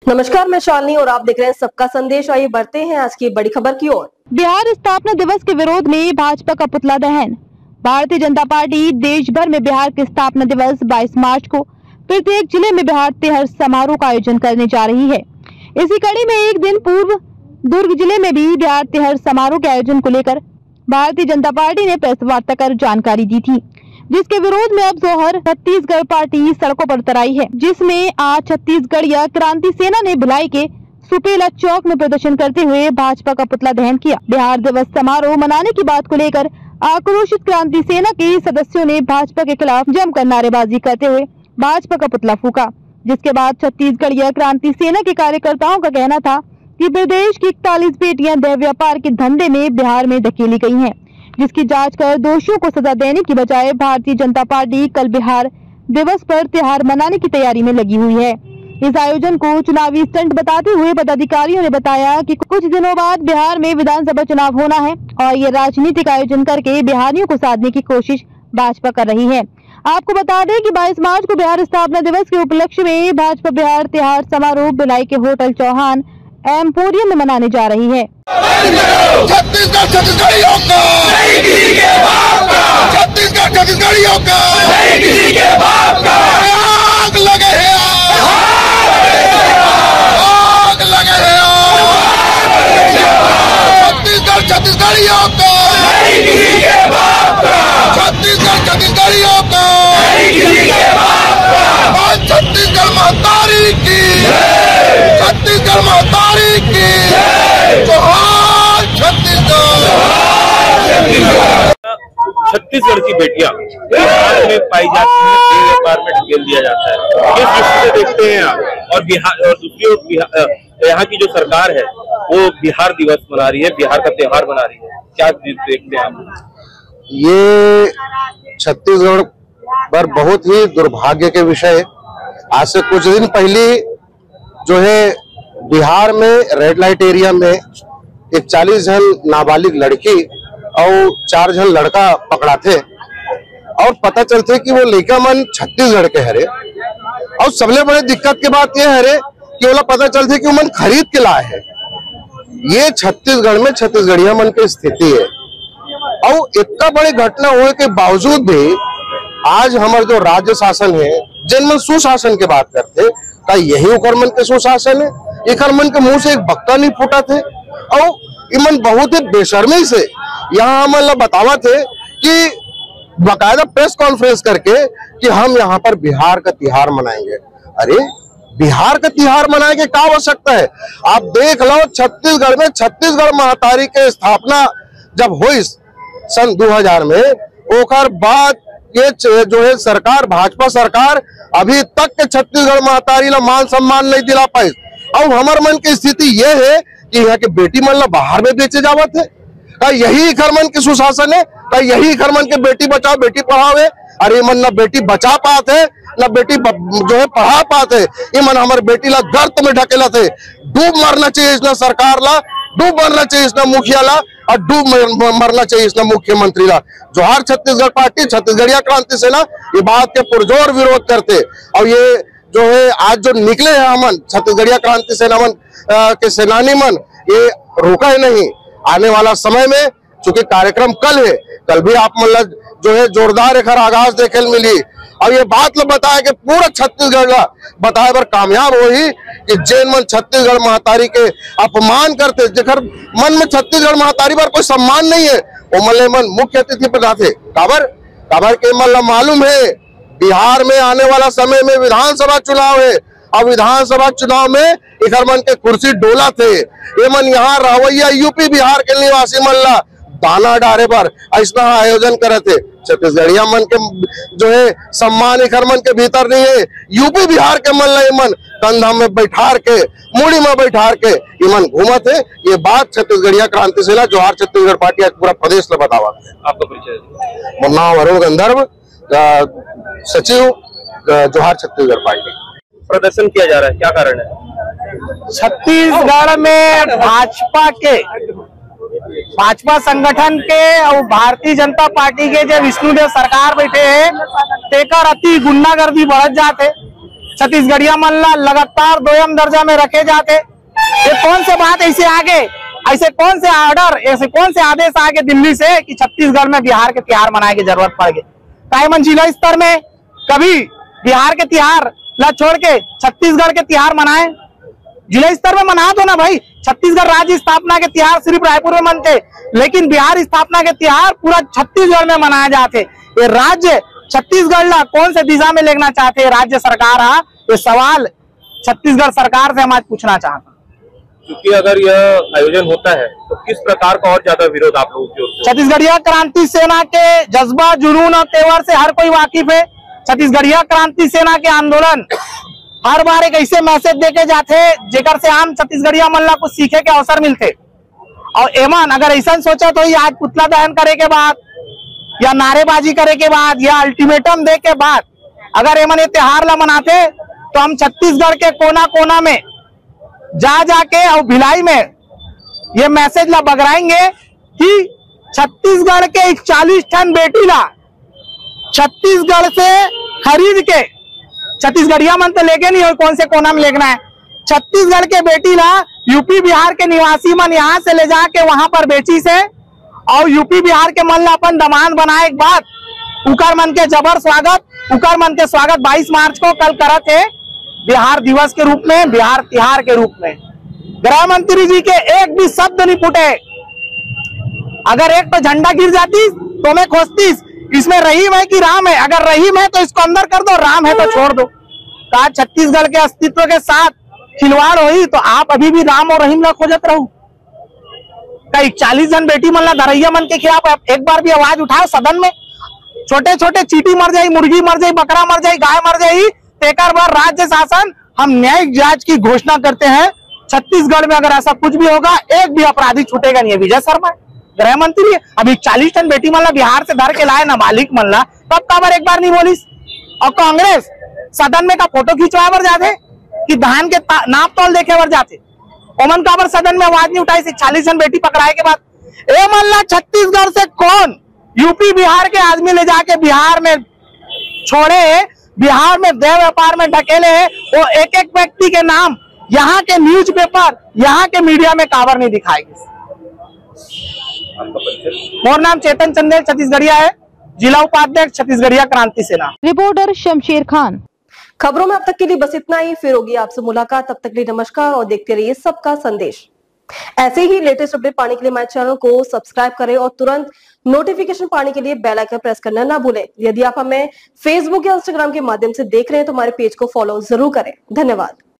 नमस्कार, मैं शालिनी और आप देख रहे हैं सबका संदेश। आइए बढ़ते हैं आज की बड़ी खबर की ओर। बिहार स्थापना दिवस के विरोध में भाजपा का पुतला दहन। भारतीय जनता पार्टी देश भर में बिहार के स्थापना दिवस 22 मार्च को प्रत्येक जिले में बिहार तिहार समारोह का आयोजन करने जा रही है। इसी कड़ी में एक दिन पूर्व दुर्ग जिले में भी बिहार तिहार समारोह के आयोजन को लेकर भारतीय जनता पार्टी ने प्रेस वार्ता कर जानकारी दी थी, जिसके विरोध में अब जोहर छत्तीसगढ़ पार्टी सड़कों पर उतर आई है, जिसमें आज छत्तीसगढ़िया क्रांति सेना ने भिलाई के सुपेला चौक में प्रदर्शन करते हुए भाजपा का पुतला दहन किया। बिहार दिवस समारोह मनाने की बात को लेकर आक्रोशित क्रांति सेना के सदस्यों ने भाजपा के खिलाफ जमकर नारेबाजी करते हुए भाजपा का पुतला फूका, जिसके बाद छत्तीसगढ़िया क्रांति सेना के कार्यकर्ताओं का कहना था कि प्रदेश की 41 बेटियां देह व्यापार के धंधे में बिहार में धकेली गई हैं, जिसकी जांच कर दोषियों को सजा देने की बजाय भारतीय जनता पार्टी कल बिहार दिवस पर त्योहार मनाने की तैयारी में लगी हुई है। इस आयोजन को चुनावी स्टंट बताते हुए पदाधिकारियों ने बताया कि कुछ दिनों बाद बिहार में विधानसभा चुनाव होना है और ये राजनीतिक आयोजन करके बिहारियों को साधने की कोशिश भाजपा कर रही है। आपको बता दें कि 22 मार्च को बिहार स्थापना दिवस के उपलक्ष्य में भाजपा बिहार त्योहार समारोह भिलाई के होटल चौहान एम्पोरियम में मनाने जा रही है। छत्तीसगढ़ छत्तीसगढ़ियों का नहीं किसी के बाप का, छत्तीसगढ़ छत्तीसगढ़ियों का नहीं किसी के बाप का। आग लगे हैं, आग लगे हैं, छत्तीसगढ़ छत्तीसगढ़ियों का नहीं किसी के बाप का, छत्तीसगढ़ छत्तीसगढ़ियों का नहीं किसी के बाप का। छत्तीसगढ़ महतारी की, छत्तीसगढ़ महतारी की जोहार छत्तीसगढ़। छत्तीसगढ़ की बेटियां बिहार में पाई जाती हैं, देह व्यापार में ढकेल दिया जाता है। किस दृष्टि से देखते हैं आप? और बिहार और दूसरी ओर यहाँ की जो सरकार है वो बिहार दिवस मना रही है, बिहार का त्योहार मना रही है, क्या देखते हैं आप? ये छत्तीसगढ़ पर बहुत ही दुर्भाग्य के विषय है। आज से कुछ दिन पहले जो है बिहार में रेड लाइट एरिया में एक 40 जन नाबालिग लड़की और 4 जन लड़का पकड़ा थे और पता चलते कि वो लड़का मन छत्तीसगढ़ के हरे। और सबले बड़े दिक्कत की बात यह हरे कि वो पता चलते कि वो मन खरीद के लाए है। ये छत्तीसगढ़ में छत्तीसगढ़िया मन की स्थिति है। और इतना बड़ी घटना होने के बावजूद भी आज हमारे जो राज्य शासन है, जिन मन सुशासन की बात करते, का यही उकर मन के सुशासन है? इकर मन के मुंह से एक बक्का नहीं फूटा थे और इमन बहुत ही बेशर्मी से यहाँ हमन बतावा थे कि बाकायदा प्रेस कॉन्फ्रेंस करके कि हम यहाँ पर बिहार का तिहार मनाएंगे। अरे बिहार का तिहार मनाने की क्या आवश्यकता है? आप देख लो, छत्तीसगढ़ में छत्तीसगढ़ महतारी के स्थापना जब हुई सन 2000 में, ओकर बाद ये जो है सरकार, भाजपा सरकार अभी तक के छत्तीसगढ़ महतारी ला मान सम्मान नहीं दिला पाई। और हमार मन की स्थिति ये है कि यहाँ के बेटी मन ला बाहर में बेचे जावत है। का यही खरमन के सुशासन है? का यही खरमन के बेटी बचाओ बेटी पढ़ाओ है? अरे मन न बेटी बचा पाते है न बेटी जो है पढ़ा पाते। ये मन हमारे बेटी ला गर्त में ढकेला थे। डूब मरना चाहिए इसना सरकार ला, डूब मरना चाहिए इसना मुखिया ला और डूब मरना चाहिए इसना मुख्यमंत्री ला। जोहार छत्तीसगढ़ पार्टी छत्तीसगढ़िया क्रांति सेना ये बात के पुरजोर विरोध करते। और ये जो है आज जो निकले हैं हमन छत्तीसगढ़िया क्रांति सेना मन के सेनानी मन, ये रोका है नहीं। आने वाला समय में चूंकि कार्यक्रम कल है, कल भी आप मतलब जो है जोरदार एक आगाज देखे मिली। और ये बात लोग बताया कि पूरा छत्तीसगढ़ ला बताए पर कामयाब होगी कि जैन मन छत्तीसगढ़ महतारी के अपमान करते, जेकर मन में छत्तीसगढ़ महतारी पर कोई सम्मान नहीं है, वो मल्ले मन मुख्य अतिथि पर जाते। काबर के मल्ला मालूम है बिहार में आने वाला समय में विधानसभा चुनाव है और विधानसभा चुनाव में इधर मन के कुर्सी डोला थे। ये मन यहाँ रवैया यूपी बिहार के निवासी मल्ला दाना डारे पर ऐसा आयोजन करे थे। छत्तीसगढ़िया मन के जो है सम्मान इधर मन के भीतर नहीं है। यूपी बिहार के मल्ला मन कंधा में बैठार के, मुड़ी में बैठार के इमन घूमत है। ये बात छत्तीसगढ़िया क्रांति सेना जोहार छत्तीसगढ़ पार्टी आज पूरा प्रदेश में बतावा। आपका परिचय? मेरा नाम अरुण गंधर्व, सचिव जोहार छत्तीसगढ़ पार्टी। प्रदर्शन किया जा रहा है, क्या कारण है? छत्तीसगढ़ में भाजपा संगठन के और भारतीय जनता पार्टी के जो विष्णुदेव सरकार बैठे है, तेकर अति गुंडागर्दी बढ़त जाते। छत्तीसगढ़िया मन ला लगातार 2म दर्जा में रखे जाते। ये कौन से बात ऐसे आगे, ऐसे कौन से ऑर्डर, ऐसे कौन से आदेश आगे दिल्ली से कि छत्तीसगढ़ में बिहार के त्योहार मनाने की जरूरत पड़ गई। कायमन जिला स्तर में कभी बिहार के त्योहार ला छोड़ के छत्तीसगढ़ के त्योहार मनाए, जिला स्तर में मना दो ना भाई। छत्तीसगढ़ राज्य स्थापना के त्योहार सिर्फ रायपुर में मनते, लेकिन बिहार स्थापना के त्योहार पूरा छत्तीसगढ़ में मनाए जाते। ये राज्य छत्तीसगढ़ ला कौन से दिशा में लेना चाहते राज्य सरकार? ये सवाल छत्तीसगढ़ सरकार से हम आज पूछना चाहते हैं। क्योंकि अगर यह आयोजन होता है तो किस प्रकार का और ज्यादा विरोध आप लोगों की ओर से? छत्तीसगढ़िया क्रांति सेना के जज्बा, जुनून और तेवर से हर कोई वाकिफ है। छत्तीसगढ़िया क्रांति सेना के आंदोलन हर बार एक ऐसे मैसेज देके जाते जेकर से आम छत्तीसगढ़िया मन ला कुछ सीखे के अवसर मिलते। और एमन अगर ऐसा सोचा तो आज पुतला दहन करे के बाद या नारेबाजी करे के बाद या अल्टीमेटम दे के बाद अगर एमन ये त्योहार ला मनाते तो हम छत्तीसगढ़ के कोना कोना में जा जाके और भिलाई में ये मैसेज ला बगराएंगे कि छत्तीसगढ़ के 41 टन बेटी ला छत्तीसगढ़ से खरीद के, छत्तीसगढ़िया मन तो लेके नहीं हो, कौन से कोना में लेना है, छत्तीसगढ़ के बेटी ला यूपी बिहार के निवासी मन यहाँ से ले जाके वहां पर बेची से और यूपी बिहार के मन ला अपन दमान बनाए के बाद उकर मन के जबर स्वागत, उकर मन के स्वागत 22 मार्च को कल करत है बिहार दिवस के रूप में, बिहार त्योहार के रूप में। गृह मंत्री जी के एक भी शब्द नहीं फूटे। अगर एक तो झंडा गिर जाती तो मैं खोजतीस इसमें रहीम है कि राम है, अगर रहीम है तो इसको अंदर कर दो, राम है तो छोड़ दो। कहा छत्तीसगढ़ के अस्तित्व के साथ खिलवाड़ हुई तो आप अभी भी राम और रहीम ना खोजत रहो। कई 40 जन बेटी मन ला धरैया मन के खिलाफ एक बार भी आवाज उठाओ सदन में। छोटे छोटे चीटी मर जाई, मुर्गी मर जाई, बकरा मर जाई, गाय मर जाई, तेकर बार राज्य शासन हम न्यायिक जांच की घोषणा करते हैं। छत्तीसगढ़ में अगर ऐसा कुछ भी होगा एक भी अपराधी छूटेगा नहीं है। विजय शर्मा गृह मंत्री अभी 40 टन बेटी मन ला बिहार से धर के लाए ना मालिक मन ला, तब काबर एक बार नहीं बोलिस। और कांग्रेस सदन में का फोटो खिंचवाए बर जाते कि धान के नाप तौल देखे बर जाते, ओमन काबर सदन में आवाज नहीं उठाई। 40 जन बेटी पकड़ाए के बाद ए मन ला छत्तीसगढ़ से कौन यूपी बिहार के आदमी ले जाके बिहार में छोड़े, बिहार में देह व्यापार में ढकेले, वो एक एक व्यक्ति के नाम यहाँ के न्यूज़पेपर, यहाँ के मीडिया में काबर नहीं दिखाएगी। मोर नाम चेतन चंदेल छत्तीसगढ़िया है, जिला उपाध्यक्ष छत्तीसगढ़िया क्रांति सेना। रिपोर्टर शमशेर खान। खबरों में अब तक के लिए बस इतना ही, फिर होगी आपसे मुलाकात। तब तक के लिए नमस्कार और देखते रहिए सबका संदेश। ऐसे ही लेटेस्ट अपडेट पाने के लिए हमारे चैनल को सब्सक्राइब करें और तुरंत नोटिफिकेशन पाने के लिए बेल आइकन प्रेस करना ना भूलें। यदि आप हमें फेसबुक या इंस्टाग्राम के माध्यम से देख रहे हैं तो हमारे पेज को फॉलो जरूर करें। धन्यवाद।